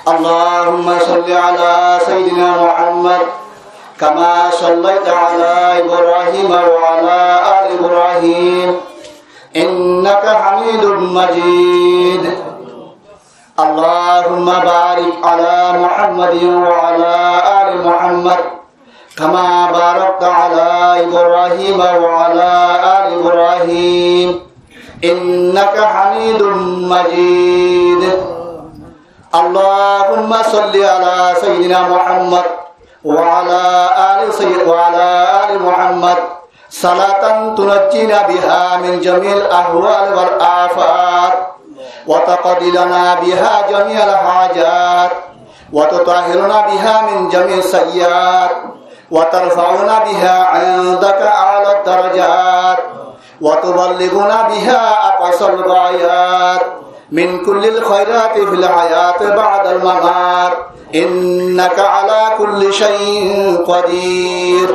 اللهم صل على سيدنا محمد كما صليت على إبراهيم وعلى آل إبراهيم إنك حميد مجيد اللهم بارك على محمد وعلى آل محمد كما باركت على إبراهيم وعلى آل إبراهيم إنك حميد مجيد اللهم صل على سيدنا محمد وعلى آل محمد صلاة تنجينا بها من جميع الأهوال والآفات وتقضي لنا بها جميع الحاجات وتطهرنا بها من جميع السيئات وترفعنا بها عندك أعلى الدرجات وتبلغنا بها أقصى الغايات من كل الخيرات في الحياة بعد الممات إنك على كل شيء قدير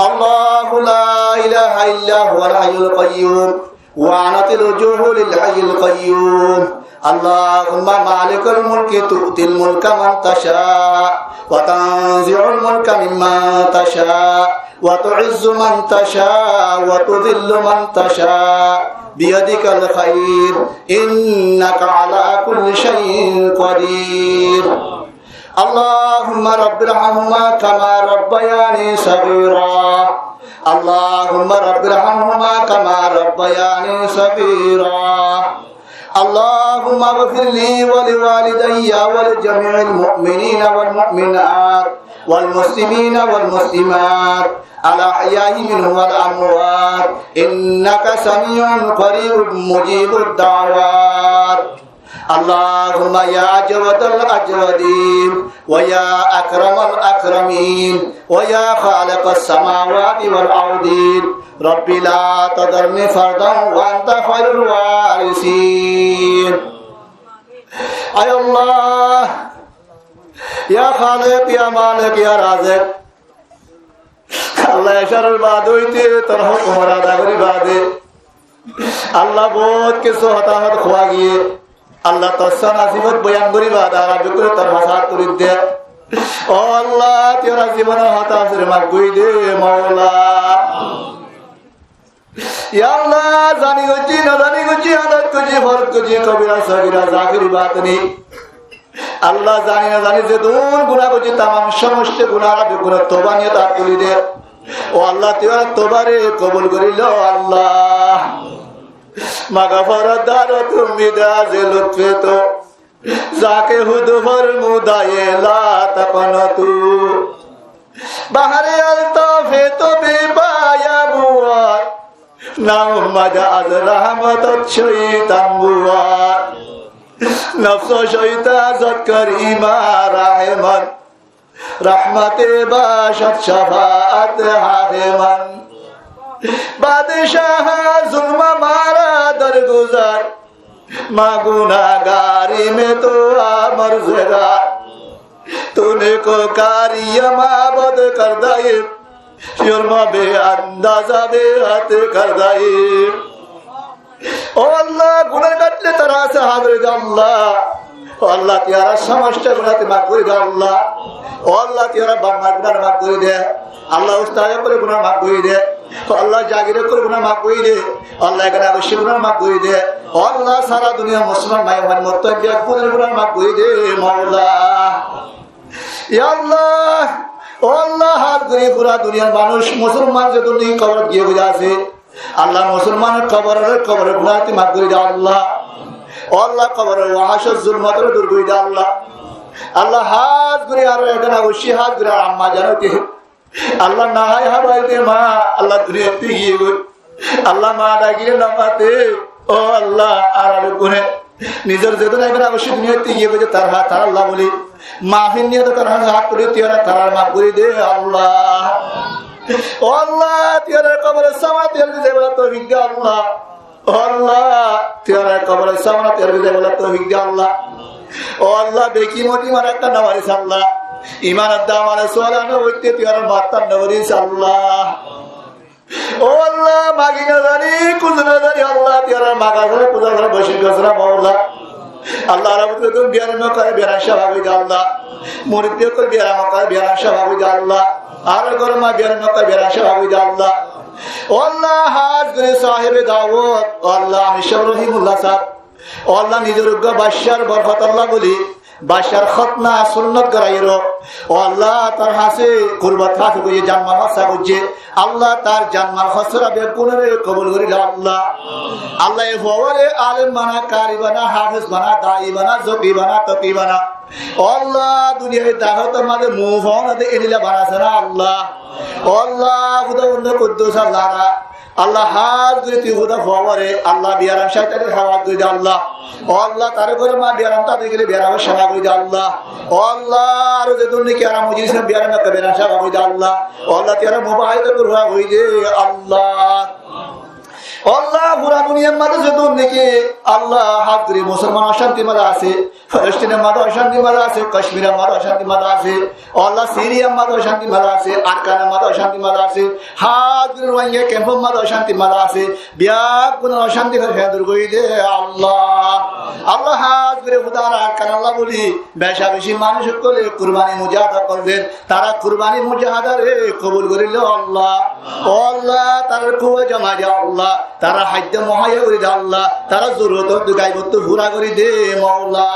الله لا إله إلا هو الحي القيوم وعنت الوجوه للحي القيوم اللهم مالك الملك تؤتي الملك من تشاء وتنزع الملك ممن تشاء وتعز من تشاء وتذل من تشاء بيدك الخير إنك على كل شيء قدير اللهم رب ارحمهما كما ربياني صغيرا اللهم رب ارحمهما كما ربياني صغيرا اللهم اغفر لي ولوالدي ولجميع المؤمنين والمؤمنات والمسلمين والمسلمات الأحياء منهم والأموات إنك سميع قريب مجيب الدعوات اللهم يا أجود الأجودين ويا أكرم الأكرمين ويا خالق السماوات والأرضين رب لا تذرني فردا وأنت خير الوارثين أي الله يا خالق يا مالك يا رازق আল্লাহ এশারের বাদ হইতে তোর হুকুমের আদা করি বাদে আল্লাহ বহুত কিছু হতাহত খোয়া গিয়ে আল্লাহ তোর নাসিবত বয়ান করি বাদ আর আমি করে তোর ভাষা করি দে ও আল্লাহ তোর জীবনের হতাশের মাগ গুই দে মওলা ইয়া আল্লাহ জানি গছি না জানি গছি আদত গছি ফরজ গছি কবিরা সগীরা জাকিরি বাতনি আল্লাহ জানি না জানি যে দুন গুনাহ করছি तमाम সমস্ত গুনাহ আর গুনাহ তওবা নিয়ে তা করি দে ও আল্লাহ তোর তওবারে কবুল করিল আল্লাহ মাগফিরাত দাও তুমি দাজে লুৎফে তো যাকে হুদ ফরমুদায়ে লা তাকনাতু বাহারে আলতাফে তো বেবায়া বুয়া নাও মাদা আজ রহমত শয়তান বুয়া নফস শয়তান যৎকর ইমা রাহমান রহমতে বাশত শাফাআত হাকিমান বাদশাহ जुल्म मारा दरगुजार मागुनागारी में तो मर्ज़गार तूने को कारिया माबद कर दाए जुल्म बे अंदाजा बे हद कर दाए ओ अल्लाह गुनाह कटले तरह से हाजिर अल्लाह ओ अल्लाह तेरा समस्त गुनाह ते माफ कर दे अल्लाह ओ अल्लाह तेरा बंदा गुनाह माफ कर दे अल्लाह उस्ताद पर गुनाह माफ कर दे আল্লাহ জাগিরে করে গুনাহ মাফ করে দে আল্লাহ এখানে অবশ্যই গুনাহ মাফ করে দে আল্লাহ সারা দুনিয়া মুসলমান ভাই বোন মুত্তাকি কোনের গুনাহ মাফ করে দে মাওলা ইয়া আল্লাহ ও আল্লাহ হাত করে পুরো দুনিয়ার মানুষ মুসলমান যে দুনিয়া কবর গিয়ে বুঝা আছে আল্লাহ মুসলমানের কবরের গুনাহ তে মাফ করে দে আল্লাহ ও আল্লাহ কবরের ওয়াহাশত জুলমাত দূর করে দে আল্লাহ আল্লাহ হাত করে আর এখানে অবশ্যই হাত করে আম্মা জানতে আল্লাহ না হয় হাবাইতে মা আল্লাহ দুনিয়াতে গিয়ে আল্লাহ মা ডাকিয়ে নামাতে ও আল্লাহ আর গুনে নিজের যেদিন একবার অবশ্যই দুনিয়াতে গিয়ে বলছে তার হাত তার আল্লাহ বলি মাহফিল নিয়ে তো তার হাত করে তিওরা তার মাফ করে দে আল্লাহ ও আল্লাহ তিওরা কবরের সামনে তেল দিতে বলা তৌফিক দে আল্লাহ ও আল্লাহ তিওরা কবরের সামনে তেল দিতে বলা তৌফিক দে আল্লাহ ও আল্লাহ বেকি মোটি মার একটা নামাজ আল্লাহ ইমান আদামার সোয়ালানো হইতে তিওরা মাতার নবরিস আল্লাহ ও আল্লাহ মাগিনা জানি কুজনা জানি আল্লাহ তিওরা মাগা করে পূজা করে বসে গছরা মাওলা আল্লাহ রাব্বুল আলামিন বিয়ার মক্কায় বিয়ার স্বভাবে আল্লাহ মুরিদ করে বিয়ার মক্কায় বিয়ার স্বভাবে আল্লাহ আর গরমা বিয়ার মক্কায় বিয়ার স্বভাবে আল্লাহ ও আল্লাহ হাজ করে সাহেবে দাওয়াত ও আল্লাহ আমির রহিমুল্লাহ সাহেব ও আল্লাহ নিজের উগ্র বাদশার বরকত আল্লাহ বলি বাদশার খতনা সুন্নাত করাইরো ও আল্লাহ তার হাসে কুরবাত হাসে কইয়ে জানমাল হাসা কইছে আল্লাহ তার জানমাল খসরা বেকুনরে কবুল করিল আল্লাহ আল্লাহ এ ফওয়ারে আলেম বানা কারি বানা হাফেজ বানা দাঈ বানা জকি বানা তকি বানা আল্লাহ দুনিয়ায় দাওয়াত আমাদের মুফাওয়াতে এলিলা বানাছে না আল্লাহ আল্লাহ খুদা উন্নত কুদ্দুস আল্লাহ আল্লাহ হাজ করে তুই খুদা ফওয়ারে আল্লাহ বিয়ারাম শয়তানের হাওয়া করে দে আল্লাহ আল্লাহ তার করে মা বিয়ারাম তাদের গেলে বিয়ারামের সেবা করে দে আল্লাহ আল্লাহ আর যে দুনিয়া কি আরাম মজলিস বিয়ারাম কা বিয়ারাম সেবা করে দে আল্লাহ আল্লাহ তেরা মোবাইল করবা হই দে আল্লাহ আল্লাহ পুরা দুনিয়ার মাঝে যে দুর্নীতি আল্লাহ হাত ধরে মুসলমান অশান্তি মাঝে আছে ফিলিস্তিনের মাঝে অশান্তি মাঝে আছে কাশ্মীরের মাঝে অশান্তি মাঝে আছে আল্লাহ সিরিয়ার মাঝে অশান্তি মাঝে আছে আরকানের মাঝে অশান্তি মাঝে আছে হাত ধরে রোহিঙ্গা ক্যাম্পের মাঝে অশান্তি মাঝে আছে বিয়াক কোন অশান্তি দূর করে দে আল্লাহ আল্লাহ হাত ধরে খুদার আরকান আল্লাহ বলি বেশা বেশি মানুষ করে কুরবানি মুজাহাদা করবেন তারা কুরবানি মুজাহাদারে কবুল করিল আল্লাহ আল্লাহ তার কুয়া জমা দে আল্লাহ তারা হাদ্য মহায়া করে দে আল্লাহ তারা জরুরত গাইবত্ব পুরা করে দে মাওলা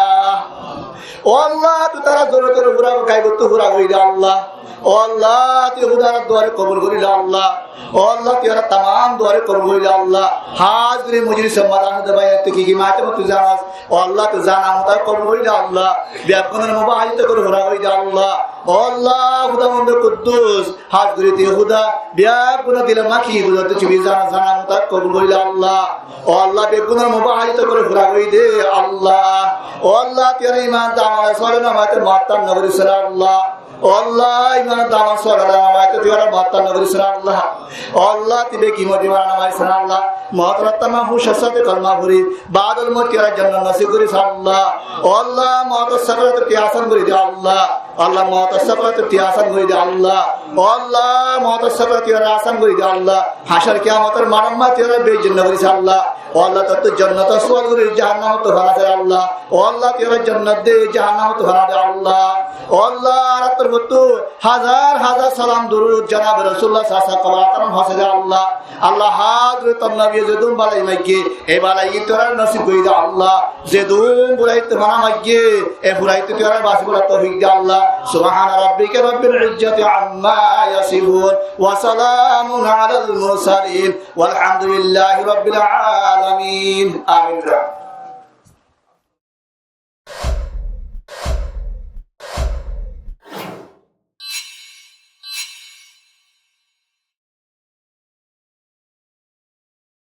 ও আল্লাহ তুই তারা জরুরতের পুরা গাইবত্ব পুরা করে দে আল্লাহ ও আল্লাহ তুই হুদার দুয়ারে কবুল করিল আল্লাহ ও আল্লাহ তুই তাম দুয়ারে কবুল করিল আল্লাহ হাজরে মজলিস সমাধান দে ভাই তুই কি মাতে তুই জানাস ও আল্লাহ তুই জানা মত কবুল করিল আল্লাহ বিয়াকুনের মোবাইল তে করে পুরা করে দে আল্লাহ ও আল্লাহ হুদা মন্দ কুদ্দুস হাজরে তুই হুদা বিয়াকুন দিল মাখি হুদা তুই কি জানা মত কবুল করিল আল্লাহ ও আল্লাহ বিয়াকুনের মোবাইল তে করে পুরা করে দে আল্লাহ ও আল্লাহ তুই ঈমান দাওয়া সরনা মাতে মাতান নবী সাল্লাল্লাহ আল্লাহ ইমান দাওয়া সরনা মাতে তুই মাতান নবী সাল্লাল্লাহ আল্লাহ তিবে কি মদিনা নামাজ সাল্লাল্লাহ মহতরতমা হুশাসাতে কলমা ভরি বাদল মতিরা জান্নাত নসিব করি সাল্লাল্লাহ আল্লাহ মহতসরত পিয়াসান করি দে আল্লাহ আল্লাহ মহতসরত পিয়াসান করি দে আল্লাহ আল্লাহ মহতসরত পিয়াসান করি দে আল্লাহ হাশর কিয়ামতের মারাম্মা তিরা বেজন্নাত করি আল্লাহ আল্লাহ তত জান্নাত সুয়াল করি জাহান্নাম তো ভাড়া দে আল্লাহ আল্লাহ তিরা জান্নাত দে জাহান্নাম তো ভাড়া দে আল্লাহ আল্লাহ রাতের মতো হাজার হাজার সালাম দরুদ জনাব রাসূলুল্লাহ সাল্লাল্লাহু আলাইহি ওয়াসাল্লাম হাসে দে আল্লাহ আল্লাহ হাজরত নবী যেদুম বালাই মাইকে এ বালাই তোরা নসিব করি দে আল্লাহ যেদুম বুলাই তোমার মাইকে এ বুলাই তোরা বাসি বলা তৌফিক দে আল্লাহ সুবহান রাব্বিকা রাব্বিল ইজ্জাতি আম্মা ইয়াসিফুন ওয়া সালামুন আলাল মুরসালিন ওয়াল হামদুলিল্লাহি রাব্বিল আলামিন আমিন।